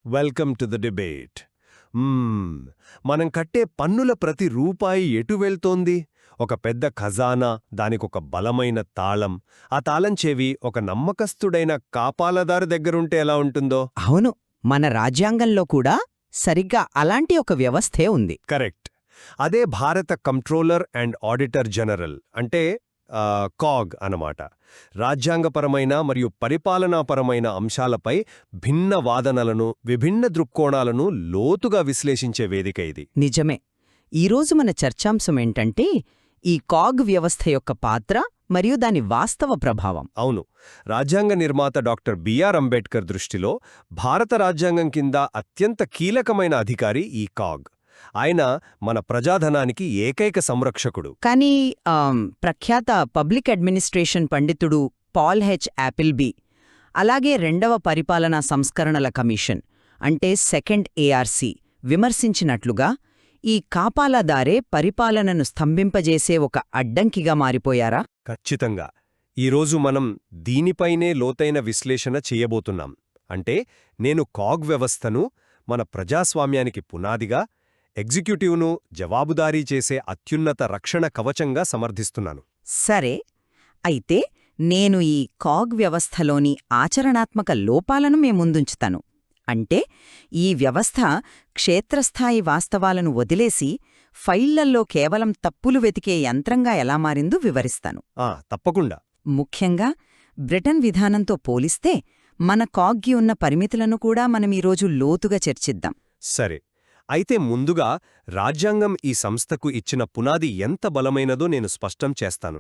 Welcome to the debate. మనం కట్టే పన్నుల ప్రతి రూపాయి ఎటు వెళ్తోంది? ఒక పెద్ద ఖజానా, దానికొక బలమైన తాళం. ఆ తాళం చెవి ఒక నమ్మకస్తుడైన కాపాలదారు దగ్గరుంటే ఎలా ఉంటుందో. అవును, మన రాజ్యాంగంలో కూడా సరిగ్గా అలాంటి ఒక వ్యవస్థే ఉంది. కరెక్ట్. అదే భారత కంట్రోలర్ అండ్ ఆడిటర్ జనరల్ అంటే కాగ్ అన్నమాట. రాజ్యాంగపరమైన మరియు పరిపాలనాపరమైన అంశాలపై భిన్న వాదనలను, విభిన్న దృక్కోణాలను లోతుగా విశ్లేషించే వేదిక ఇది. నిజమే. ఈరోజు మన చర్చాంశమేంటంటే ఈ కాగ్ వ్యవస్థ యొక్క పాత్ర మరియు దాని వాస్తవ ప్రభావం. అవును, రాజ్యాంగ నిర్మాత డాక్టర్ బిఆర్ అంబేడ్కర్ దృష్టిలో భారత రాజ్యాంగం కింద అత్యంత కీలకమైన అధికారి ఈ కాగ్. ఆయన మన ప్రజాధనానికి ఏకైక సంరక్షకుడు. కానీ ప్రఖ్యాత పబ్లిక్ అడ్మినిస్ట్రేషన్ పండితుడు పాల్ హెచ్ యాపిల్బీ, అలాగే రెండవ పరిపాలనా సంస్కరణల కమిషన్ అంటే సెకండ్ ఏఆర్సీ విమర్శించినట్లుగా ఈ కాపాలదారే పరిపాలనను స్తంభింపజేసే ఒక అడ్డంకిగా మారిపోయారా? ఖచ్చితంగా. ఈరోజు మనం దీనిపైనే లోతైన విశ్లేషణ చేయబోతున్నాం. అంటే నేను కాగ్ వ్యవస్థను మన ప్రజాస్వామ్యానికి పునాదిగా, ఎగ్జిక్యూటివ్ను జవాబుదారీ చేసే అత్యున్నత రక్షణ కవచంగా సమర్థిస్తున్నాను. సరే, అయితే నేను ఈ కాగ్ వ్యవస్థలోని ఆచరణాత్మక లోపాలను ముందుంచుతాను. అంటే ఈ వ్యవస్థ క్షేత్రస్థాయి వాస్తవాలను వదిలేసి ఫైళ్లల్లో కేవలం తప్పులు వెతికే యంత్రంగా ఎలా మారిందో వివరిస్తాను. తప్పకుండా. ముఖ్యంగా బ్రిటన్ విధానంతో పోలిస్తే మన కాగ్కి ఉన్న పరిమితులను కూడా మనమీరోజు లోతుగా చర్చిద్దాం. సరే, అయితే ముందుగా రాజ్యాంగం ఈ సంస్థకు ఇచ్చిన పునాది ఎంత బలమైనదో నేను స్పష్టం చేస్తాను.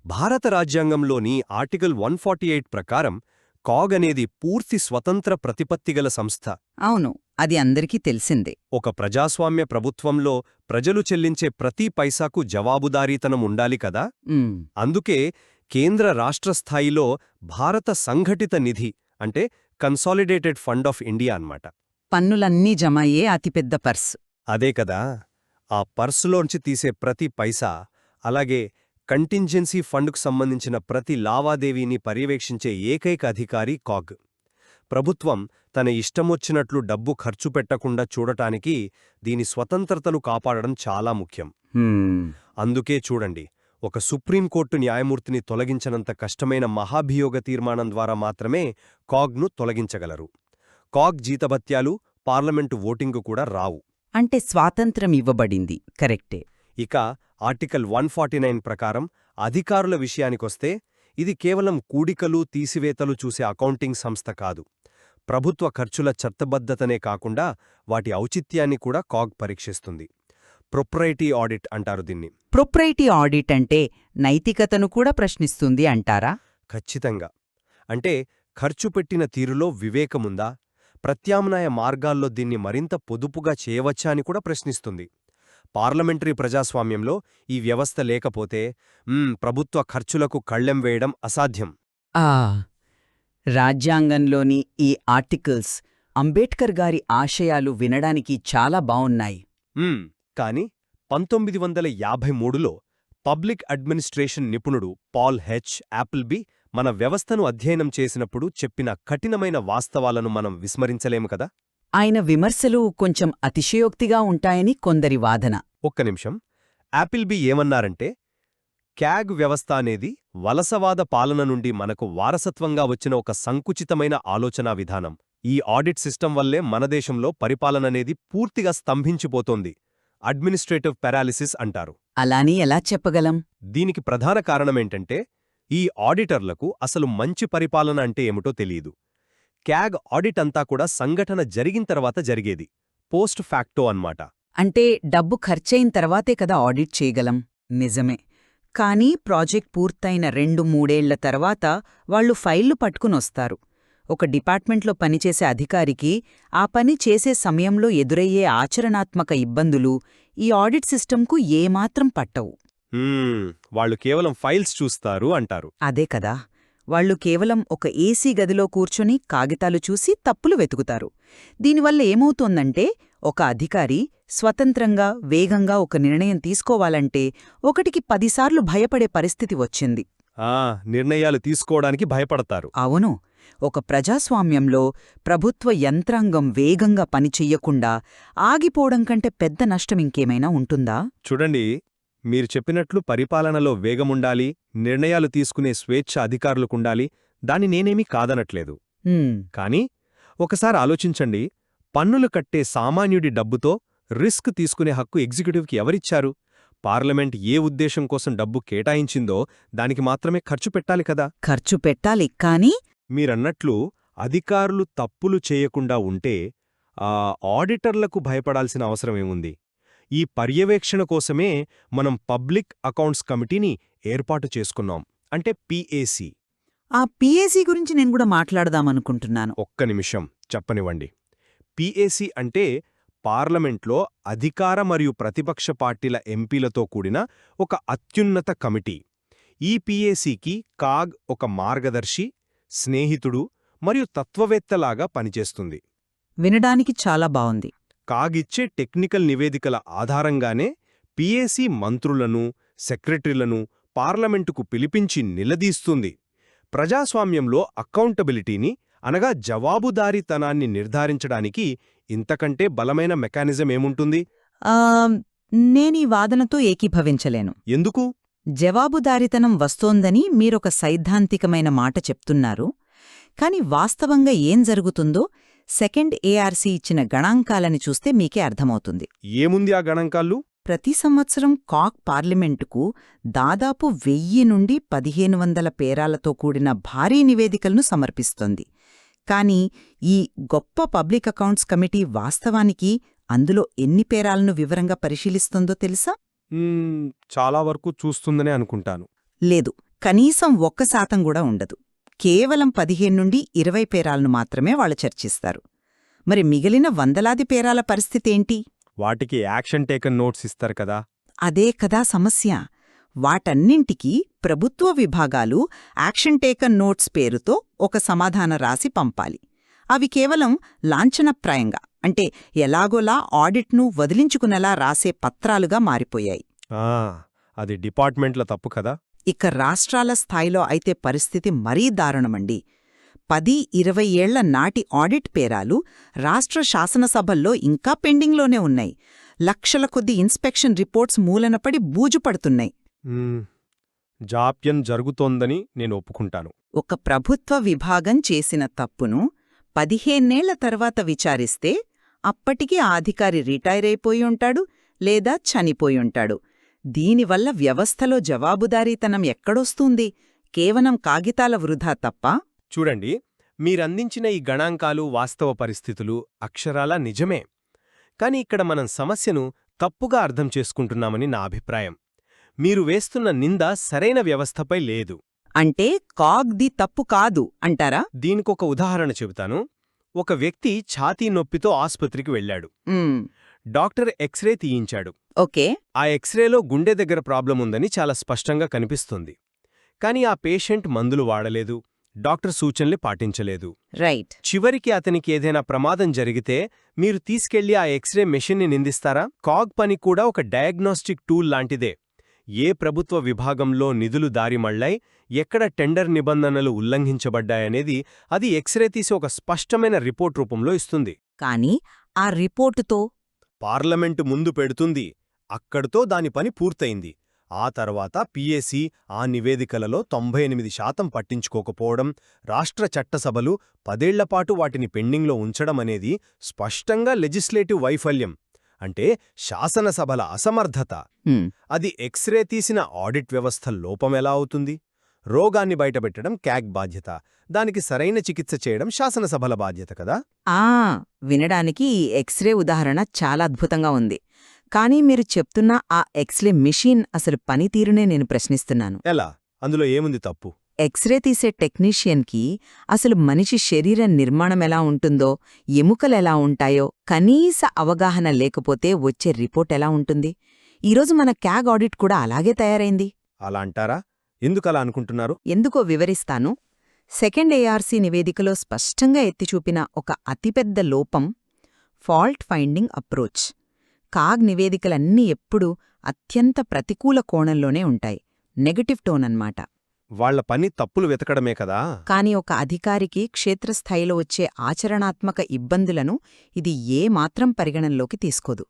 భారత రాజ్యాంగంలోని ఆర్టికల్ 148 ప్రకారం కాగ్ అనేది పూర్తి స్వతంత్ర ప్రతిపత్తిగల సంస్థ. అవును, అది అందరికీ తెలిసిందే. ఒక ప్రజాస్వామ్య ప్రభుత్వంలో ప్రజలు చెల్లించే ప్రతి పైసాకు జవాబుదారీతనం ఉండాలి కదా. అందుకే కేంద్ర రాష్ట్ర స్థాయిలో భారత సంఘటిత నిధి అంటే కన్సాలిడేటెడ్ ఫండ్ ఆఫ్ ఇండియా అన్నమాట. పన్నులన్నీ జమయ్యే అతిపెద్ద పర్సు. అదే కదా. ఆ పర్సులోంచి తీసే ప్రతి పైసా, అలాగే కంటింజెన్సీ ఫండ్కు సంబంధించిన ప్రతి లావాదేవీని పర్యవేక్షించే ఏకైక అధికారి కాగ్. ప్రభుత్వం తన ఇష్టమొచ్చినట్లు డబ్బు ఖర్చు పెట్టకుండా చూడటానికి దీని స్వతంత్రతను కాపాడడం చాలా ముఖ్యం. అందుకే చూడండి, ఒక సుప్రీంకోర్టు న్యాయమూర్తిని తొలగించనంత కష్టమైన మహాభియోగ తీర్మానం ద్వారా మాత్రమే కాగ్ను తొలగించగలరు. కాగ్ జీతభత్యాలు, పార్లమెంటు ఓటింగు కూడా రావు. అంటే స్వాతంత్రం ఇవ్వబడింది, కరెక్టే. ఇక ఆర్టికల్ 149 ప్రకారం అధికారుల విషయానికొస్తే ఇది కేవలం కూడికలు, తీసివేతలు చూసే అకౌంటింగ్ సంస్థ కాదు. ప్రభుత్వ ఖర్చుల చట్టబద్ధతనే కాకుండా వాటి ఔచిత్యాన్ని కూడా కాగ్ పరీక్షిస్తుంది. ప్రొప్రైటీ ఆడిట్ అంటారు దీన్ని. ప్రొప్రైటీ ఆడిట్ అంటే నైతికతను కూడా ప్రశ్నిస్తుంది అంటారా? ఖచ్చితంగా. అంటే ఖర్చు పెట్టిన తీరులో వివేకముందా, ప్రత్యామ్నాయ మార్గాల్లో దీన్ని మరింత పొదుపుగా చేయవచ్చా అని కూడా ప్రశ్నిస్తుంది. పార్లమెంటరీ ప్రజాస్వామ్యంలో ఈ వ్యవస్థ లేకపోతే ప్రభుత్వ ఖర్చులకు కళ్ళెం వేయడం అసాధ్యం. రాజ్యాంగంలోని ఈ ఆర్టికల్స్ అంబేడ్కర్ గారి ఆశయాలు వినడానికి చాలా బావున్నాయి. కాని 1953లో పబ్లిక్ అడ్మినిస్ట్రేషన్ నిపుణుడు పాల్ హెచ్ యాపిల్బీ మన వ్యవస్థను అధ్యయనం చేసినప్పుడు చెప్పిన కఠినమైన వాస్తవాలను మనం విస్మరించలేము కదా. ఆయన విమర్శలు కొంచెం అతిశయోక్తిగా ఉంటాయని కొందరి వాదన. ఒక్క నిమిషం. యాపిల్బీ ఏమన్నారంటే, క్యాగ్ వ్యవస్థ అనేది వలసవాద పాలన నుండి మనకు వారసత్వంగా వచ్చిన ఒక సంకుచితమైన ఆలోచనా విధానం. ఈ ఆడిట్ సిస్టమ్ వల్లే మన దేశంలో పరిపాలననేది పూర్తిగా స్తంభించిపోతోంది. అడ్మినిస్ట్రేటివ్ పారాలిసిస్ అంటారు. అలాని ఎలా చెప్పగలం? దీనికి ప్రధాన కారణమేంటంటే, ఈ ఆడిటర్లకు అసలు మంచి పరిపాలన అంటే ఏమిటో తెలియదు. క్యాగ్ ఆడిట్ అంతా కూడా సంఘటన జరిగిన తర్వాత జరిగేది, పోస్ట్ ఫ్యాక్టో అన్నమాట. అంటే డబ్బు ఖర్చయిన తర్వాతే కదా ఆడిట్ చేయగలం. నిజమే. కానీ ప్రాజెక్ట్ పూర్తయిన 2-3 తర్వాత వాళ్లు ఫైళ్లు పట్టుకునొస్తారు. ఒక డిపార్ట్మెంట్లో పనిచేసే అధికారికి ఆ పని చేసే సమయంలో ఎదురయ్యే ఆచరణాత్మక ఇబ్బందులు ఈ ఆడిట్ సిస్టంకు ఏమాత్రం పట్టవు. వాళ్లు కేవలం ఫైల్స్ చూస్తారు అంటారు. అదే కదా. వాళ్లు కేవలం ఒక ఏసీ గదిలో కూర్చొని కాగితాలు చూసి తప్పులు వెతుకుతారు. దీనివల్ల ఏమవుతోందంటే ఒక అధికారి స్వతంత్రంగా, వేగంగా ఒక నిర్ణయం తీసుకోవాలంటే 1కి 10 సార్లు భయపడే పరిస్థితి వచ్చింది. నిర్ణయాలు తీసుకోవడానికి భయపడతారు. అవును. ఒక ప్రజాస్వామ్యంలో ప్రభుత్వ యంత్రాంగం వేగంగా పనిచెయ్యకుండా ఆగిపోవడం కంటే పెద్ద నష్టం ఇంకేమైనా ఉంటుందా? చూడండి, మీరు చెప్పినట్లు పరిపాలనలో వేగముండాలి, నిర్ణయాలు తీసుకునే స్వేచ్ఛ అధికారులకుండాలి, దాన్ని నేనేమీ కాదనట్లేదు. కానీ ఒకసారి ఆలోచించండి, పన్నులు కట్టే సామాన్యుడి డబ్బుతో రిస్క్ తీసుకునే హక్కు ఎగ్జిక్యూటివ్కి ఎవరిచ్చారు? పార్లమెంట్ ఏ ఉద్దేశం కోసం డబ్బు కేటాయించిందో దానికి మాత్రమే ఖర్చు పెట్టాలి కదా. ఖర్చు పెట్టాలి, కానీ మీరన్నట్లు అధికారులు తప్పులు చేయకుండా ఉంటే ఆడిటర్లకు భయపడాల్సిన అవసరమేముంది? ఈ పర్యవేక్షణ కోసమే మనం పబ్లిక్ అకౌంట్స్ కమిటీని ఏర్పాటు చేసుకున్నాం, అంటే పిఏసి. ఆ పీఏసీ గురించి నేను కూడా మాట్లాడదామనుకుంటున్నాను. ఒక్క నిమిషం చెప్పనివ్వండి. పిఏసి అంటే పార్లమెంట్లో అధికార మరియు ప్రతిపక్ష పార్టీల ఎంపీలతో కూడిన ఒక అత్యున్నత కమిటీ. ఈ పిఏసికి కాగ్ ఒక మార్గదర్శి, స్నేహితుడు మరియు తత్వవేత్తలాగా పనిచేస్తుంది. వినడానికి చాలా బావుంది. కాగిచ్చే టెక్నికల్ నివేదికల ఆధారంగానే పిఏసి మంత్రులను, సెక్రటరీలను పార్లమెంటుకు పిలిపించి నిలదీస్తుంది. ప్రజాస్వామ్యంలో అకౌంటబిలిటీని, అనగా జవాబుదారీతనాన్ని నిర్ధారించడానికి ఇంతకంటే బలమైన మెకానిజం ఏముంటుంది? నేనీ వాదనతో ఏకీభవించలేను. ఎందుకు? జవాబుదారీతనం వస్తోందని మీరొక సైద్ధాంతికమైన మాట చెప్తున్నారు, కాని వాస్తవంగా ఏం జరుగుతుందో సెకండ్ ఏఆర్సీ ఇచ్చిన గణాంకాలని చూస్తే మీకే అర్థమవుతుంది. ఏముంది ఆ గణాంకాలు? ప్రతి సంవత్సరం కాక్ పార్లమెంటుకు దాదాపు 1000 నుండి 1500 పేరాలతో కూడిన భారీ నివేదికలను సమర్పిస్తోంది. కానీ ఈ గొప్ప పబ్లిక్ అకౌంట్స్ కమిటీ వాస్తవానికి అందులో ఎన్ని పేరాలను వివరంగా పరిశీలిస్తుందో తెలుసా? చాలా వరకు చూస్తుందనే అనుకుంటాను. లేదు, కనీసం 1% కూడా ఉండదు. కేవలం 15 నుండి 20 పేరాలను మాత్రమే వాళ్ళు చర్చిస్తారు. మరి మిగిలిన వందలాది పేరాల పరిస్థితేంటి? వాటికి యాక్షన్ టేకన్ నోట్స్ ఇస్తారు కదా. అదే కదా సమస్య. వాటన్నింటికీ ప్రభుత్వ విభాగాలు యాక్షన్ టేకన్ నోట్స్ పేరుతో ఒక సమాధాన రాసి పంపాలి. అవి కేవలం లాంఛనప్రాయంగా, అంటే ఎలాగోలా ఆడిట్ను వదిలించుకునేలా రాసే పత్రాలుగా మారిపోయాయి. అది డిపార్ట్మెంట్ల తప్పు కదా. ఇక రాష్ట్రాల స్థాయిలో అయితే పరిస్థితి మరీ దారుణమండి. 10-20 ఏళ్ల నాటి ఆడిట్ పేరాలు రాష్ట్ర శాసనసభల్లో ఇంకా పెండింగ్లోనే ఉన్నాయి. లక్షల కొద్ది ఇన్స్పెక్షన్ రిపోర్ట్స్ మూలనపడి బూజుపడుతున్నాయి. జాప్యం జరుగుతోందని నేను ఒప్పుకుంటాను. ఒక ప్రభుత్వ విభాగం చేసిన తప్పును 15 తర్వాత విచారిస్తే అప్పటికి ఆ అధికారి రిటైర్ అయిపోయుంటాడు లేదా చనిపోయుంటాడు. దీనివల్ల వ్యవస్థలో జవాబుదారీతనం ఎక్కడొస్తుంది? కేవలం కాగితాల వృధా తప్ప. చూడండి, మీరందించిన ఈ గణాంకాలు వాస్తవ పరిస్థితులు అక్షరాలా నిజమే. కాని ఇక్కడ మనం సమస్యను తప్పుగా అర్థం చేసుకుంటున్నామని నా అభిప్రాయం. మీరు వేస్తున్న నింద సరైన వ్యవస్థపై లేదు. అంటే కాగ్ది తప్పు కాదు అంటారా? దీనికొక ఉదాహరణ చెబుతాను. ఒక వ్యక్తి ఛాతీ నొప్పితో ఆస్పత్రికి వెళ్లాడు. డాక్టర్ ఎక్స్రే తీయించాడు. ఓకే. ఆ ఎక్స్రేలో గుండె దగ్గర ప్రాబ్లం ఉందని చాలా స్పష్టంగా కనిపిస్తుంది. కాని ఆ పేషెంట్ మందులు వాడలేదు, డాక్టర్ సూచనలు పాటించలేదు. రైట్. చివరికి అతనికి ఏదైనా ప్రమాదం జరిగితే మీరు తీసుకెళ్లి ఆ ఎక్స్రే మెషిన్ని నిందిస్తారా? కాగ్ పని కూడా ఒక డయాగ్నోస్టిక్ టూల్ లాంటిదే. ఏ ప్రభుత్వ విభాగంలో నిధులు దారిమళ్లాయి, ఎక్కడ టెండర్ నిబంధనలు ఉల్లంఘించబడ్డాయనేది అది ఎక్స్రే తీసి ఒక స్పష్టమైన రిపోర్ట్ రూపంలో ఇస్తుంది. కానీ ఆ రిపోర్టుతో పార్లమెంటు ముందు పెడుతుంది. అక్కడితో దాని పని పూర్తయింది. ఆ తర్వాత పిఏసి ఆ నివేదికలలో 98% పట్టించుకోకపోవడం, రాష్ట్ర చట్టసభలు 10 ఏళ్లపాటు వాటిని పెండింగ్లో ఉంచడమనేది స్పష్టంగా లెజిస్లేటివ్ వైఫల్యం, అంటే శాసనసభల అసమర్థత. అది ఎక్స్రే తీసిన ఆడిట్ వ్యవస్థ లోపమెలా అవుతుంది? రోగాన్ని బయటపెట్టడం క్యాగ్ బాధ్యత, దానికి సరైన చికిత్స చేయడం శాసనసభల బాధ్యత కదా. వినడానికి ఈ ఎక్స్రే ఉదాహరణ చాలా అద్భుతంగా ఉంది. కానీ మీరు చెప్తున్న ఆ ఎక్స్రే మిషన్ అసలు పనితీరునే నేను ప్రశ్నిస్తున్నాను. ఎలా? అందులో ఏముంది తప్పు? ఎక్స్రే తీసే టెక్నీషియన్కి అసలు మనిషి శరీర నిర్మాణం ఎలా ఉంటుందో, ఎముకలెలా ఉంటాయో కనీస అవగాహన లేకపోతే వచ్చే రిపోర్ట్ ఎలా ఉంటుంది? ఈరోజు మన క్యాగ్ ఆడిట్ కూడా అలాగే తయారైంది. అలా అంటారా? ఎందుకలా అనుకుంటున్నారు? ఎందుకో వివరిస్తాను. సెకండ్ ఏఆర్సీ నివేదికలో స్పష్టంగా ఎత్తిచూపిన ఒక అతిపెద్ద లోపం ఫాల్ట్ ఫైండింగ్ అప్రోచ్. కాగ్ నివేదికలన్నీ ఎప్పుడూ అత్యంత ప్రతికూల కోణంలోనే ఉంటాయి. నెగటివ్ టోన్ అన్నమాట. వాళ్ళ పని తప్పులు వెతకడమే కదా. కాని ఒక అధికారికి క్షేత్రస్థాయిలో వచ్చే ఆచరణాత్మక ఇబ్బందులను ఇది ఏమాత్రం పరిగణనలోకి తీసుకోదు.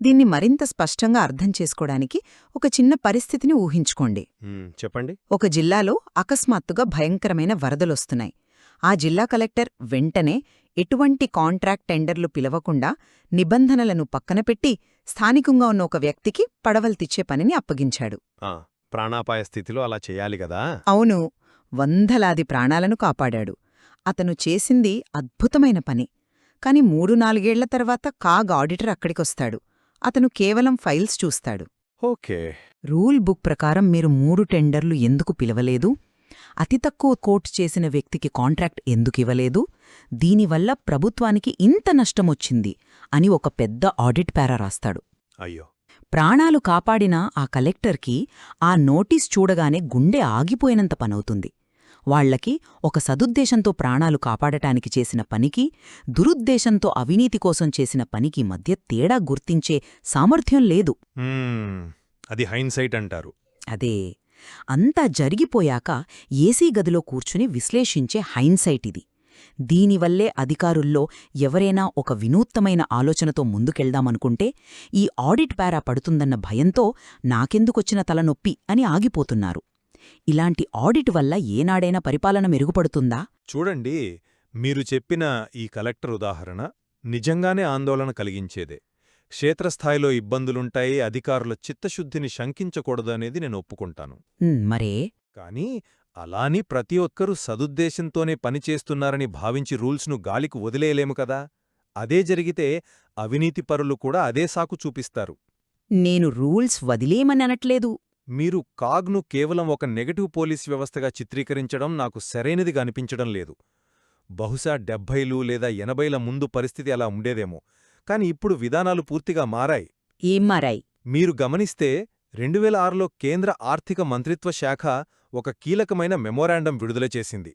దీన్ని మరింత స్పష్టంగా అర్థం చేసుకోవడానికి ఒక చిన్న పరిస్థితిని ఊహించుకోండి. చెప్పండి. ఒక జిల్లాలో అకస్మాత్తుగా భయంకరమైన వరదలొస్తున్నాయి. ఆ జిల్లా కలెక్టర్ వెంటనే ఎటువంటి కాంట్రాక్ట్ టెండర్లు పిలవకుండా నిబంధనలను పక్కనపెట్టి స్థానికంగా ఉన్న ఒక వ్యక్తికి పడవల్తిచ్చే పనిని అప్పగించాడు. ప్రాణాపాయ స్థితిలో అలా చేయాలి కదా. అవును, వందలాది ప్రాణాలను కాపాడాడు. అతను చేసింది అద్భుతమైన పని. కాని 3-4 తర్వాత కాగ్ ఆడిటర్ అక్కడికొస్తాడు. అతను కేవలం ఫైల్స్ చూస్తాడు. ఓకే. రూల్ బుక్ ప్రకారం మీరు 3 టెండర్లు ఎందుకు పిలవలేదు? అతి తక్కువ కోట్ చేసిన వ్యక్తికి కాంట్రాక్ట్ ఎందుకివ్వలేదు? దీనివల్ల ప్రభుత్వానికి ఇంత నష్టమొచ్చింది అని ఒక పెద్ద ఆడిట్ పారా రాస్తాడు. అయ్యో. ప్రాణాలు కాపాడిన ఆ కలెక్టర్కి ఆ నోటీస్ చూడగానే గుండె ఆగిపోయినంత పనవుతుంది. వాళ్లకి ఒక సదుద్దేశంతో ప్రాణాలు కాపాడటానికి చేసిన పనికి, దురుద్దేశంతో అవినీతి కోసం చేసిన పనికి మధ్య తేడా గుర్తించే సామర్థ్యం లేదు. అది హైండ్సైట్ అంటారు. అదే, అంతా జరిగిపోయాక ఏసీ గదిలో కూర్చుని విశ్లేషించే హైండ్సైట్ ఇది. దీనివల్లే అధికారుల్లో ఎవరైనా ఒక వినూత్నమైన ఆలోచనతో ముందుకెళ్దామనుకుంటే ఈ ఆడిట్ పారా పడుతుందన్న భయంతో నాకెందుకొచ్చిన తలనొప్పి అని ఆగిపోతున్నారు. ఇలాంటి ఆడిట్ వల్ల ఏనాడైనా పరిపాలన మెరుగుపడుతుందా? చూడండి, మీరు చెప్పిన ఈ కలెక్టర్ ఉదాహరణ నిజంగానే ఆందోళన కలిగించేదే. క్షేత్రస్థాయిలో ఇబ్బందులుంటాయి, అధికారుల చిత్తశుద్ధిని శంకించకూడదనేది నేను ఒప్పుకుంటాను. మరే కానీ అలాని ప్రతి ఒక్కరూ సదుద్దేశంతోనే పనిచేస్తున్నారని భావించి రూల్స్ను గాలికి వదిలేయలేము కదా. అదే జరిగితే అవినీతిపరులు కూడా అదే సాకు చూపిస్తారు. నేను రూల్స్ వదిలేయమననట్లేదు. మీరు కాగ్ను కేవలం ఒక నెగటివ్ పోలీస్ వ్యవస్థగా చిత్రీకరించడం నాకు సరైనదిగా అనిపించడం లేదు. బహుశా 70లు లేదా 80ల ముందు పరిస్థితి అలా ఉండేదేమో, కాని ఇప్పుడు విధానాలు పూర్తిగా మారాయి. ఏం మారాయి? మీరు గమనిస్తే 2006లో కేంద్ర ఆర్థిక మంత్రిత్వ శాఖ ఒక కీలకమైన మెమోరాండం విడుదల చేసింది.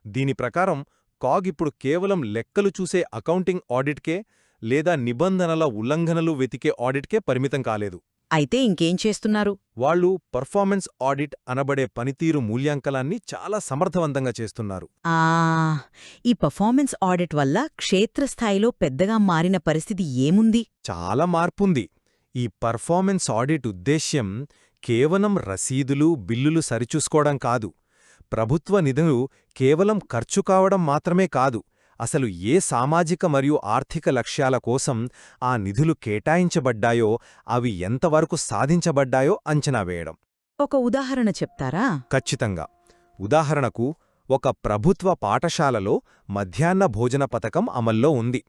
దీని ప్రకారం కాగ్ ఇప్పుడు కేవలం లెక్కలు చూసే అకౌంటింగ్ ఆడిట్కే లేదా నిబంధనల ఉల్లంఘనలు వెతికే ఆడిట్కే పరిమితం కాలేదు. అయితే ఇంకేం చేస్తున్నారు? వాళ్ళు పర్ఫార్మెన్స్ ఆడిట్ అనబడే పనితీరు మూల్యాంకనాన్ని చాలా సమర్థవంతంగా చేస్తున్నారు. ఈ పర్ఫార్మెన్స్ ఆడిట్ వల్ల క్షేత్రస్థాయిలో పెద్దగా మారిన పరిస్థితి ఏముంది? చాలా మార్పుంది. ఈ పర్ఫార్మెన్స్ ఆడిట్ ఉద్దేశ్యం కేవలం రసీదులు, బిల్లులు సరిచూసుకోవడం కాదు. ప్రభుత్వ నిధులు కేవలం ఖర్చు కావడం మాత్రమే కాదు, అసలు ఏ సామాజిక మరియు ఆర్థిక లక్ష్యాల కోసం ఆ నిధులు కేటాయించబడ్డాయో, అవి ఎంతవరకు సాధించబడ్డాయో అంచనా వేయడం. ఒక ఉదాహరణ చెప్తారా? ఖచ్చితంగా. ఉదాహరణకు, ఒక ప్రభుత్వ పాఠశాలలో మధ్యాహ్న భోజన పథకం అమల్లో ఉంది.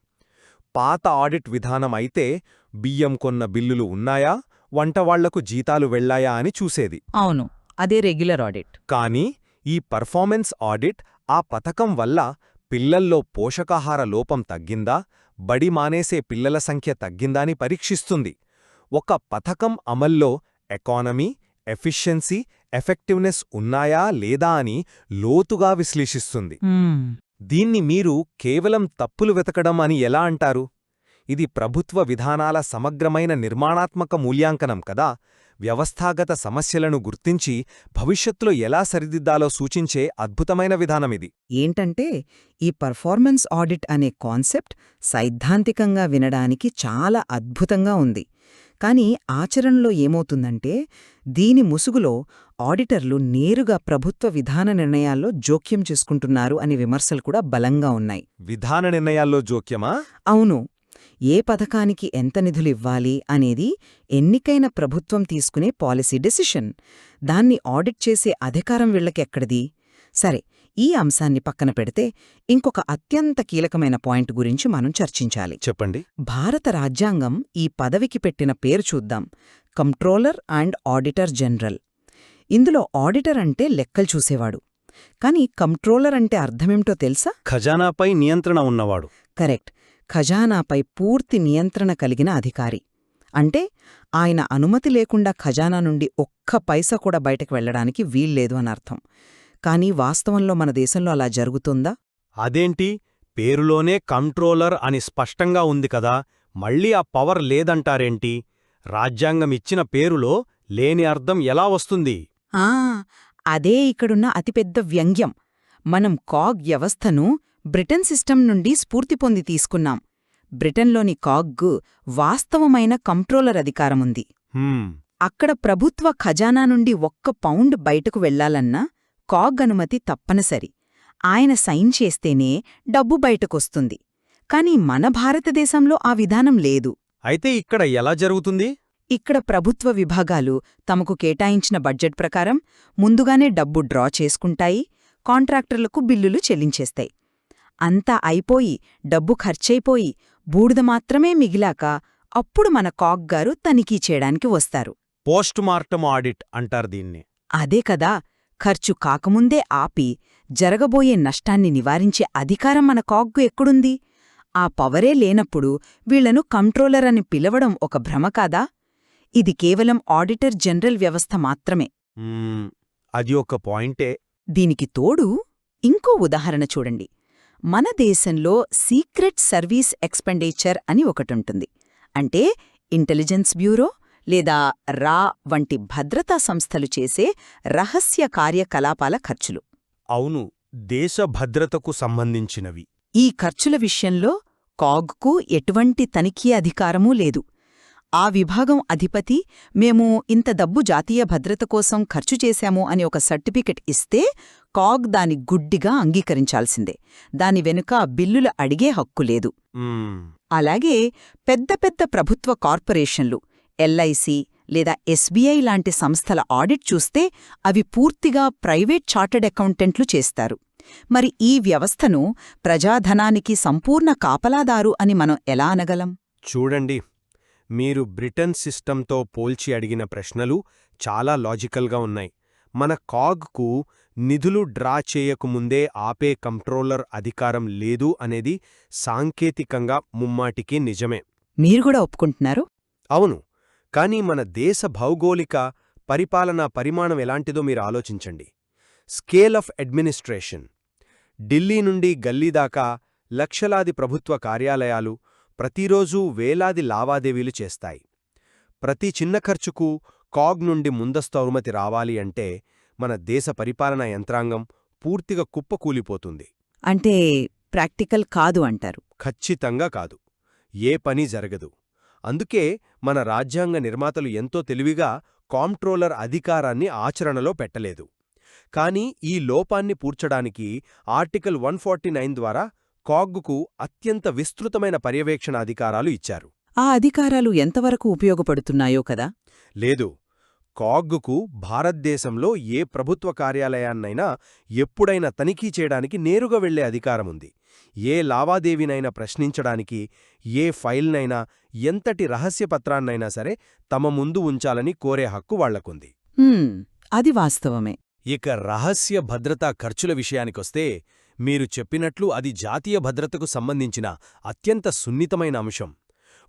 పాత ఆడిట్ విధానం అయితే బియ్యం కొన్న బిల్లులు ఉన్నాయా, వంటవాళ్లకు జీతాలు వెళ్లాయా అని చూసేది. అవును, అదే రెగ్యులర్ ఆడిట్. కానీ ఈ పర్ఫార్మెన్స్ ఆడిట్ ఆ పథకం వల్ల పిల్లల్లో పోషకాహార లోపం తగ్గిందా, బడి మానేసే పిల్లల సంఖ్య తగ్గిందా అని పరీక్షిస్తుంది. ఒక పథకం అమల్లో ఎకానమీ, ఎఫిషియన్సీ, ఎఫెక్టివ్నెస్ ఉన్నాయా లేదా అని లోతుగా విశ్లేషిస్తుంది. దీన్ని మీరు కేవలం తప్పులు వెతకడం అని ఎలా అంటారు? ఇది ప్రభుత్వ విధానాల సమగ్రమైన నిర్మాణాత్మక మూల్యాంకనం కదా. వ్యవస్థాగత సమస్యలను గుర్తించి భవిష్యత్తులో ఎలా సరిదిద్దాలో సూచించే అద్భుతమైన విధానమిది. ఏంటంటే, ఈ పర్ఫార్మెన్స్ ఆడిట్ అనే కాన్సెప్ట్ సైద్ధాంతికంగా వినడానికి చాలా అద్భుతంగా ఉంది. కాని ఆచరణలో ఏమవుతుందంటే, దీని ముసుగులో ఆడిటర్లు నేరుగా ప్రభుత్వ విధాన నిర్ణయాల్లో జోక్యం చేసుకుంటున్నారు అనే విమర్శలు కూడా బలంగా ఉన్నాయి. విధాన నిర్ణయాల్లో జోక్యమా? అవును. ఏ పథకానికి ఎంత నిధులివ్వాలి అనేది ఎన్నికైన ప్రభుత్వం తీసుకునే పాలసీ డెసిషన్. దాన్ని ఆడిట్ చేసే అధికారం వీళ్లకెక్కడిది? సరే, ఈ అంశాన్ని పక్కన పెడితే ఇంకొక అత్యంత కీలకమైన పాయింట్ గురించి మనం చర్చించాలి. చెప్పండి. భారత రాజ్యాంగం ఈ పదవికి పెట్టిన పేరు చూద్దాం: కంట్రోలర్ అండ్ ఆడిటర్ జనరల్. ఇందులో ఆడిటర్ అంటే లెక్కలు చూసేవాడు. కాని కంట్రోలర్ అంటే అర్థమేమిటో తెలుసా? ఖజానాపై నియంత్రణ ఉన్నవాడు. కరెక్ట్. ఖజానాపై పూర్తి నియంత్రణ కలిగిన అధికారి. అంటే ఆయన అనుమతి లేకుండా ఖజానా నుండి ఒక్క పైసా కూడా బయటకు వెళ్లడానికి వీల్లేదు అనర్థం. కానీ వాస్తవంలో మన దేశంలో అలా జరుగుతుందా? అదేంటి, పేరులోనే కంట్రోలర్ అని స్పష్టంగా ఉంది కదా, మళ్ళీ ఆ పవర్ లేదంటారేంటి? రాజ్యాంగం ఇచ్చిన పేరులో లేని అర్థం ఎలా వస్తుంది? అదే ఇక్కడున్న అతిపెద్ద వ్యంగ్యం. మనం కాగ్ వ్యవస్థను బ్రిటన్ సిస్టమ్ నుండి స్ఫూర్తి పొంది తీసుకున్నాం. బ్రిటన్లోని కాగ్కు వాస్తవమైన కంట్రోలర్ అధికారముంది. అక్కడ ప్రభుత్వ ఖజానా నుండి 1 పౌండ్ బయటకు వెళ్లాలన్నా కాగ్ అనుమతి తప్పనిసరి. ఆయన సైన్ చేస్తేనే డబ్బు బయటకొస్తుంది. కాని మన భారతదేశంలో ఆ విధానం లేదు. అయితే ఇక్కడ ఎలా జరుగుతుంది? ఇక్కడ ప్రభుత్వ విభాగాలు తమకు కేటాయించిన బడ్జెట్ ప్రకారం ముందుగానే డబ్బు డ్రా చేసుకుంటాయి, కాంట్రాక్టర్లకు బిల్లులు చెల్లించేస్తాయి. అంతా అయిపోయి, డబ్బు ఖర్చయిపోయి, బూడిద మాత్రమే మిగిలాక అప్పుడు మన కాగ్గారు తనిఖీ చేయడానికి వస్తారు. పోస్ట్ మార్టం ఆడిట్ అంటారు దీన్ని. అదే కదా, ఖర్చు కాకముందే ఆపి జరగబోయే నష్టాన్ని నివారించే అధికారం మన కాగ్గు ఎక్కడుంది? ఆ పవరే లేనప్పుడు వీళ్లను కంట్రోలర్ అని పిలవడం ఒక భ్రమ కాదా? ఇది కేవలం ఆడిటర్ జనరల్ వ్యవస్థ మాత్రమే. అది ఒక పాయింటే. దీనికి తోడు ఇంకో ఉదాహరణ చూడండి. మన దేశంలో సీక్రెట్ సర్వీస్ ఎక్స్పెండిచర్ అని ఒకటుంటుంది. అంటే ఇంటెలిజెన్స్ బ్యూరో లేదా రా వంటి భద్రతా సంస్థలు చేసే రహస్య కార్యకలాపాల ఖర్చులు. అవును, దేశ భద్రతకు సంబంధించినవి. ఈ ఖర్చుల విషయంలో కాగ్కు ఎటువంటి తనిఖీ అధికారమూ లేదు. ఆ విభాగం అధిపతి మేము ఇంత డబ్బు జాతీయ భద్రత కోసం ఖర్చు చేశాము అని ఒక సర్టిఫికెట్ ఇస్తే కాగ్ దాని గుడ్డిగా అంగీకరించాల్సిందే. దాని వెనుక బిల్లులు అడిగే హక్కు లేదు. అలాగే పెద్ద పెద్ద ప్రభుత్వ కార్పొరేషన్లు, ఎల్ఐసి లేదా ఎస్బీఐ లాంటి సంస్థల ఆడిట్ చూస్తే అవి పూర్తిగా ప్రైవేట్ చార్టర్డ్ అకౌంటెంట్లు చేస్తారు. మరి ఈ వ్యవస్థను ప్రజాధనానికి సంపూర్ణ కాపలాదారు అని మనం ఎలా అనగలం? చూడండి, మీరు బ్రిటన్ సిస్టంతో పోల్చి అడిగిన ప్రశ్నలు చాలా లాజికల్గా ఉన్నాయి. మన కాగ్కు నిధులు డ్రా చేయకముందే ఆపే కంట్రోలర్ అధికారం లేదు అనేది సాంకేతికంగా ముమ్మాటికి నిజమే. మీరు కూడా ఒప్పుకుంటున్నారు? అవును, కానీ మన దేశ భౌగోళిక పరిపాలనా పరిమాణం ఎలాంటిదో మీరు ఆలోచించండి. Scale of administration. ఢిల్లీ నుండి గల్లీదాకా లక్షలాది ప్రభుత్వ కార్యాలయాలు ప్రతిరోజూ వేలాది లావాదేవీలు చేస్తాయి. ప్రతి చిన్న ఖర్చుకు కాగ్ నుండి ముందస్తు అనుమతి రావాలి అంటే మన దేశ పరిపాలనా యంత్రాంగం పూర్తిగా కుప్పకూలిపోతుంది. అంటే ప్రాక్టికల్ కాదు అంటారు? ఖచ్చితంగా కాదు. ఏ పని జరగదు. అందుకే మన రాజ్యాంగ నిర్మాతలు ఎంతో తెలివిగా కాంట్రోలర్ అధికారాన్ని ఆచరణలో పెట్టలేదు. కానీ ఈ లోపాన్ని పూడ్చడానికి ఆర్టికల్ 149 ద్వారా కాగ్కు అత్యంత విస్తృతమైన పర్యవేక్షణ అధికారాలు ఇచ్చారు. ఆ అధికారాలు ఎంతవరకు ఉపయోగపడుతున్నాయో కదా? లేదు, కాగ్కు భారతదేశంలో ఏ ప్రభుత్వ కార్యాలయాన్నైనా ఎప్పుడైనా తనిఖీ చేయడానికి నేరుగా వెళ్లే అధికారముంది. ఏ లావాదేవీనైనా ప్రశ్నించడానికి, ఏ ఫైల్నైనా, ఎంతటి రహస్యపత్రాన్నైనా సరే తమ ముందు ఉంచాలని కోరే హక్కు వాళ్లకుంది. అది వాస్తవమే. ఇక రహస్య భద్రతా ఖర్చుల విషయానికొస్తే మీరు చెప్పినట్లు అది జాతీయ భద్రతకు సంబంధించిన అత్యంత సున్నితమైన అంశం.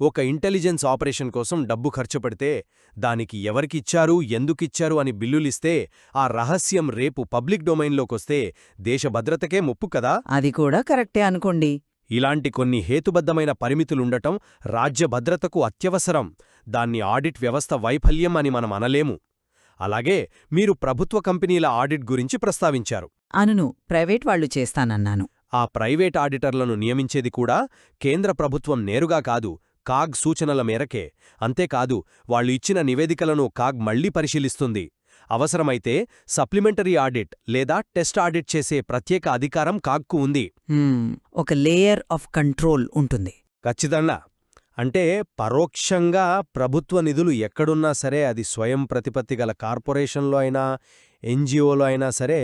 ఒక ఇంటెలిజెన్స్ ఆపరేషన్ కోసం డబ్బు ఖర్చు పెడితే దానికి ఎవరికిచ్చారు, ఎందుకిచ్చారు అని బిల్లులిస్తే ఆ రహస్యం రేపు పబ్లిక్ డొమైన్లోకొస్తే దేశ భద్రతకే ముప్పు కదా? అది కూడా కరెక్టే అనుకోండి. ఇలాంటి కొన్ని హేతుబద్ధమైన పరిమితులుండటం రాజ్య భద్రతకు అత్యవసరం. దాన్ని ఆడిట్ వ్యవస్థ వైఫల్యం అని మనం అనలేము. అలాగే మీరు ప్రభుత్వ కంపెనీల ఆడిట్ గురించి ప్రస్తావించారు. అనును, ప్రైవేట్ వాళ్లు చేస్తానన్నాను. ఆ ప్రైవేట్ ఆడిటర్లను నియమించేది కూడా కేంద్ర ప్రభుత్వం నేరుగా కాదు, కాగ్ సూచనల మేరకే. అంతేకాదు, వాళ్ళు ఇచ్చిన నివేదికలను కాగ్ మళ్లీ పరిశీలిస్తుంది. అవసరమైతే సప్లిమెంటరీ ఆడిట్ లేదా టెస్ట్ ఆడిట్ చేసే ప్రత్యేక అధికారం కాగ్కు ఉంది. ఒక లేయర్ ఆఫ్ కంట్రోల్ ఉంటుంది. ఖచ్చితంగా. అంటే పరోక్షంగా ప్రభుత్వ నిధులు ఎక్కడున్నా సరే, అది స్వయం ప్రతిపత్తి గల కార్పొరేషన్లో అయినా ఎన్జిఓలో అయినా సరే,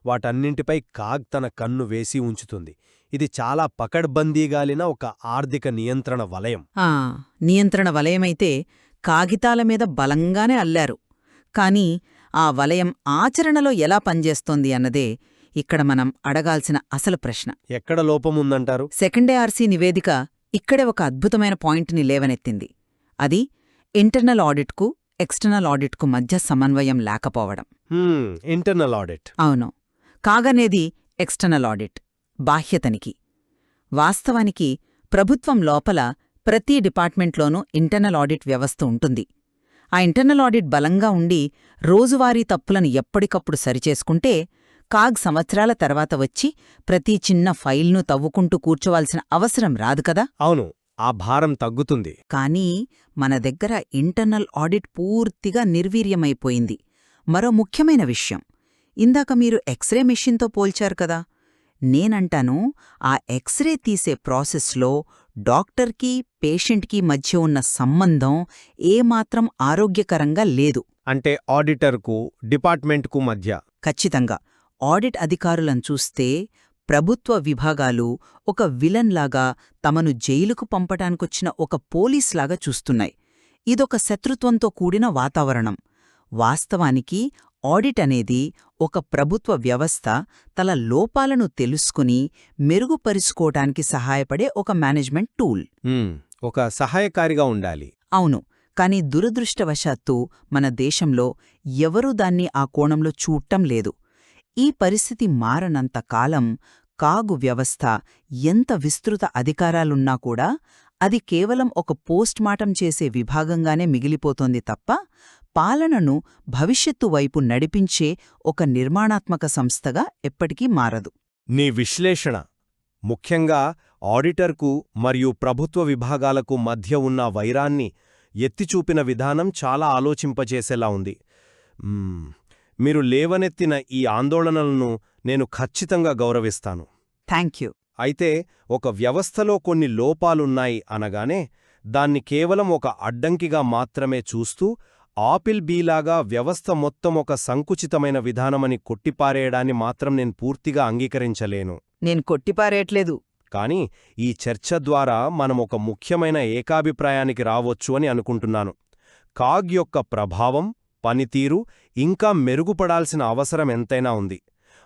వాటన్నింటిపై కాగ్ తన కన్ను వేసి ఉంచుతుంది. ఇది చాలా పకడ్బందీగాలిన ఒక ఆర్థిక నియంత్రణ వలయం. నియంత్రణ వలయమైతే కాగితాల మీద బలంగానే అల్లారు. కాని ఆ వలయం ఆచరణలో ఎలా పనిచేస్తోంది అన్నదే ఇక్కడ మనం అడగాల్సిన అసలు ప్రశ్న. ఎక్కడ లోపముందంటారు? సెకండ్ ARC నివేదిక ఇక్కడే ఒక అద్భుతమైన పాయింట్ని లేవనెత్తింది. అది ఇంటర్నల్ ఆడిట్కు, ఎక్స్టర్నల్ ఆడిట్కు మధ్య సమన్వయం లేకపోవడం. Internal audit. అవును, కాగనేది ఎక్స్టర్నల్ ఆడిట్, బాహ్య తనిఖీ. వాస్తవానికి ప్రభుత్వం లోపల ప్రతి డిపార్ట్మెంట్లోనూ ఇంటర్నల్ ఆడిట్ వ్యవస్థ ఉంటుంది. ఆ ఇంటర్నల్ ఆడిట్ బలంగా ఉండి రోజువారీ తప్పులను ఎప్పటికప్పుడు సరిచేసుకుంటే కాగ్ సంవత్సరాల తర్వాత వచ్చి ప్రతి చిన్న ఫైల్ను తవ్వుకుంటూ కూర్చోవాల్సిన అవసరం రాదు కదా. అవును, ఆ భారం తగ్గుతుంది. కానీ మన దగ్గర ఇంటర్నల్ ఆడిట్ పూర్తిగా నిర్వీర్యమైపోయింది. మరో ముఖ్యమైన విషయం, ఇందాక మీరు ఎక్స్రే మెషిన్తో పోల్చారు కదా, నేనంటాను ఆ ఎక్స్రే తీసే ప్రాసెస్లో డాక్టర్కీ పేషెంట్కీ మధ్య ఉన్న సంబంధం ఏమాత్రం ఆరోగ్యకరంగా లేదు. అంటే ఆడిటర్కు డిపార్ట్మెంట్కు మధ్య. ఖచ్చితంగా. ఆడిట్ అధికారులను చూస్తే ప్రభుత్వ విభాగాలు ఒక విలన్లాగా, తమను జైలుకు పంపటానికొచ్చిన ఒక పోలీస్లాగా చూస్తున్నాయి. ఇదొక శత్రుత్వంతో కూడిన వాతావరణం. వాస్తవానికి ఆడిట్ అనేది ఒక ప్రభుత్వ వ్యవస్థ తన లోపాలను తెలుసుకుని మెరుగుపరుచుకోవటానికి సహాయపడే ఒక మేనేజ్మెంట్ టూల్. ఒక సహాయకారిగా ఉండాలి. అవును, కాని దురదృష్టవశాత్తు మన దేశంలో ఎవరూ దాన్ని ఆ కోణంలో చూడటం లేదు. ఈ పరిస్థితి మారనంత కాలం కాగు వ్యవస్థ ఎంత విస్తృత అధికారాలున్నా కూడా అది కేవలం ఒక పోస్ట్మార్టం చేసే విభాగంగానే మిగిలిపోతోంది తప్ప పాలనను భవిష్యత్తు వైపు నడిపించే ఒక నిర్మాణాత్మక సంస్థగా ఎప్పటికీ మారదు. నీ విశ్లేషణ ముఖ్యంగా ఆడిటర్కు మరియు ప్రభుత్వ విభాగాలకు మధ్య ఉన్న వైరాన్ని ఎత్తిచూపిన విధానం చాలా ఆలోచింపచేసేలా ఉంది. మీరు లేవనెత్తిన ఈ ఆందోళనలను నేను ఖచ్చితంగా గౌరవిస్తాను. థాంక్యూ. అయితే ఒక వ్యవస్థలో కొన్ని లోపాలున్నాయి అనగానే దాన్ని కేవలం ఒక అడ్డంకిగా మాత్రమే చూస్తూ ఆపిల్ బీలాగా వ్యవస్థ మొత్తం ఒక సంకుచితమైన విధానమని కొట్టిపారేయడాన్ని మాత్రం నేను పూర్తిగా అంగీకరించలేను. నేను కొట్టిపారేయట్లేదు. కాని ఈ చర్చ ద్వారా మనం ఒక ముఖ్యమైన ఏకాభిప్రాయానికి రావొచ్చు అని అనుకుంటున్నాను. కాగ్ యొక్క ప్రభావం, పనితీరు ఇంకా మెరుగుపడాల్సిన అవసరం ఎంతైనా ఉంది.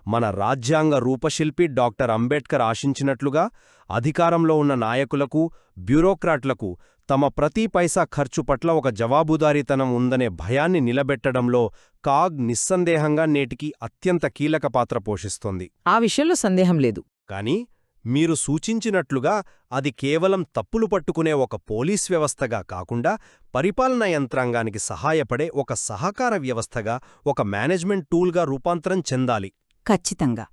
మన రాజ్యాంగ రూపశిల్పి డాక్టర్ అంబేడ్కర్ ఆశించినట్లుగా అధికారంలో ఉన్న నాయకులకు, బ్యూరోక్రాట్లకు తమ ప్రతి పైసా ఖర్చు పట్ల ఒక జవాబుదారీతనం ఉందనే భయాన్ని నిలబెట్టడంలో కాగ్ నిస్సందేహంగా నేటికి అత్యంత కీలక పాత్ర పోషిస్తోంది. ఆ విషయంలో సందేహం లేదు. కాని మీరు సూచించినట్లుగా అది కేవలం తప్పులు పట్టుకునే ఒక పోలీస్ వ్యవస్థగా కాకుండా పరిపాలనా యంత్రాంగానికి సహాయపడే ఒక సహకార వ్యవస్థగా, ఒక మేనేజ్మెంట్ టూల్గా రూపాంతరం చెందాలి. ఖచ్చితంగా.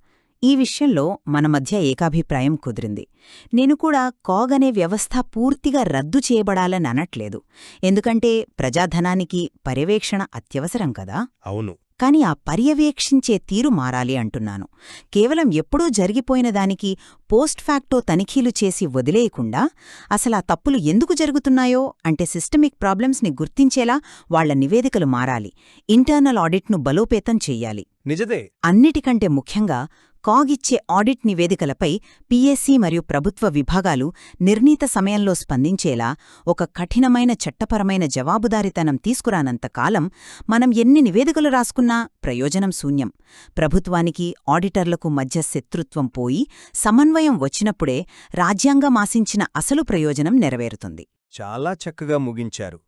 ఈ విషయంలో మన మధ్య ఏకాభిప్రాయం కుదిరింది. నేను కూడా కాగ్ అనే వ్యవస్థ పూర్తిగా రద్దు చేయబడాలని అనట్లేదు. ఎందుకంటే ప్రజాధనానికి పర్యవేక్షణ అత్యవసరం కదా. అవును. కాని ఆ పర్యవేక్షించే తీరు మారాలి అంటున్నాను. కేవలం ఎప్పుడూ జరిగిపోయిన దానికి పోస్ట్ ఫ్యాక్టో తనిఖీలు చేసి వదిలేయకుండా అసలా తప్పులు ఎందుకు జరుగుతున్నాయో అంటే సిస్టమిక్ ప్రాబ్లమ్స్ని గుర్తించేలా వాళ్ల నివేదికలు మారాలి. ఇంటర్నల్ ఆడిట్ను బలోపేతం చెయ్యాలి. నిజదే. అన్నిటికంటే ముఖ్యంగా కాగ్ ఇచ్చే ఆడిట్ నివేదికలపై పీఎస్సీ మరియు ప్రభుత్వ విభాగాలు నిర్ణీత సమయంలో స్పందించేలా ఒక కఠినమైన చట్టపరమైన జవాబుదారీతనం తీసుకురానంతకాలం మనం ఎన్ని నివేదికలు రాసుకున్నా ప్రయోజనం శూన్యం. ప్రభుత్వానికి ఆడిటర్లకు మధ్య శత్రుత్వం పోయి సమన్వయం వచ్చినప్పుడే రాజ్యాంగమాశించిన అసలు ప్రయోజనం నెరవేరుతుంది. చాలా చక్కగా ముగించారు.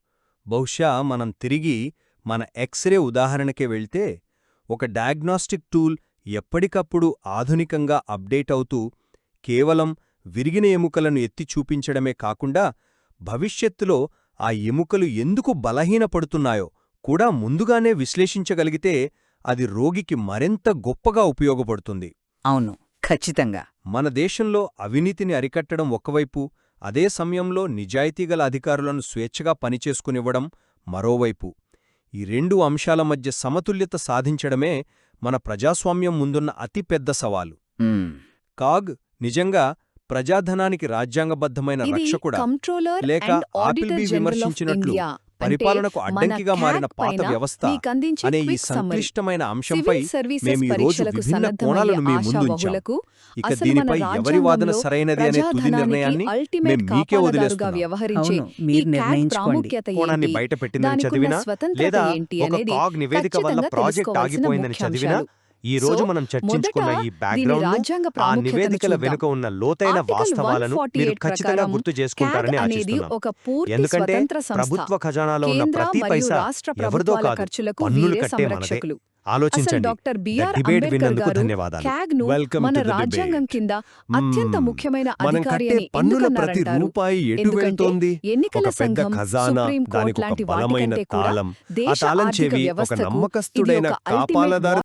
బహుశా మనం తిరిగి మన ఎక్స్రే ఉదాహరణకే వెళ్తే ఒక డయాగ్నాస్టిక్ టూల్ ఎప్పటికప్పుడు ఆధునికంగా అప్డేట్ అవుతూ కేవలం విరిగిన ఎముకలను ఎత్తి చూపించడమే కాకుండా భవిష్యత్తులో ఆ ఎముకలు ఎందుకు బలహీనపడుతున్నాయో కూడా ముందుగానే విశ్లేషించగలిగితే అది రోగికి మరింత గొప్పగా ఉపయోగపడుతుంది. అవును, ఖచ్చితంగా. మన దేశంలో అవినీతిని అరికట్టడం ఒకవైపు, అదే సమయంలో నిజాయితీగల అధికారులను స్వేచ్ఛగా పనిచేసుకునివ్వడం మరోవైపు. ఈ రెండు అంశాల మధ్య సమతుల్యత సాధించడమే మన ప్రజాస్వామ్యం ముందున్న అతిపెద్ద సవాలు. కాగ్ నిజంగా ప్రజాధనానికి రాజ్యాంగబద్ధమైన రక్షకుడా, లేక ఆపిల్ బీ విమర్శించినట్లు పరిపాలనకు అడ్డంకిగా మారిన పాత వ్యవస్థ అనే ఈ సంక్లిష్టమైన అంశంపై మేము ఈ రోజు విభిన్న కోణాలను మీ ముందుంచాం. ఇక దీనిపై ఎవరి వాదన సరైనది అనే తుది నిర్ణయాన్ని మేం మీకే వదిలేస్తున్నాం. మీరు నిర్ణయించుకోండి. కోణాన్ని బయటపెట్టిందని చదివినా లేదా ఒక కాగ్ నివేదిక వల్ల ప్రాజెక్ట్ ఆగిపోయిందని చదివినా ఈ రోజు So, మనం చర్చించుకున్న మొదట ఈ దీని బ్యాక్గ్రౌండ్ రాజ్యాంగ ఆ ప్రాముఖ్యతను నివేదికల చూద్దాం. వెనుక ఉన్న లోతైన ఆర్టికల్ వాస్తవాలను 148 మీరు ఖచ్చితంగా ప్రకారం గుర్తు CAG చేసుకుంటారని అనేది ఆశిస్తున్నాం. ఒక పూర్తి ఎందుకంటే స్వతంత్ర సంస్థ. ప్రభుత్వ ఖజానాలో ఉన్న కేంద్ర ప్రతి మరియు పైసా రాష్ట్ర ఎవరిదో ప్రభుత్వాల కాదు, ఖర్చులకు పన్నులు వీరే కట్టే మనదే. సంరక్షకులు. అసలు ఆలోచించండి. Doctor the B R debate Ambedkar విన్నందుకు గారు ధన్యవాదాలు. CAG ను Welcome మన to the రాజ్యాంగం debate. కింద అత్యంత ముఖ్యమైన మనం అధికారి కట్టే అని పన్నుల ప్రతి ఎందుకన్నారంటారు? రూపాయి ఎటు ఎందుకంటే వెళ్తోంది? ఎన్నికల ఒక పెద్ద సంఘం, ఖజానా, సుప్రీం కోర్ట్ దానికి ఒక లాంటి బలమైన వాటికంటే కూడా తాళం, ఆ దేశ తాళం ఆర్థిక చెవి ఒక వ్యవస్థకు ఇది నమ్మకస్తుడైన ఒక ultimate కాపాలదారు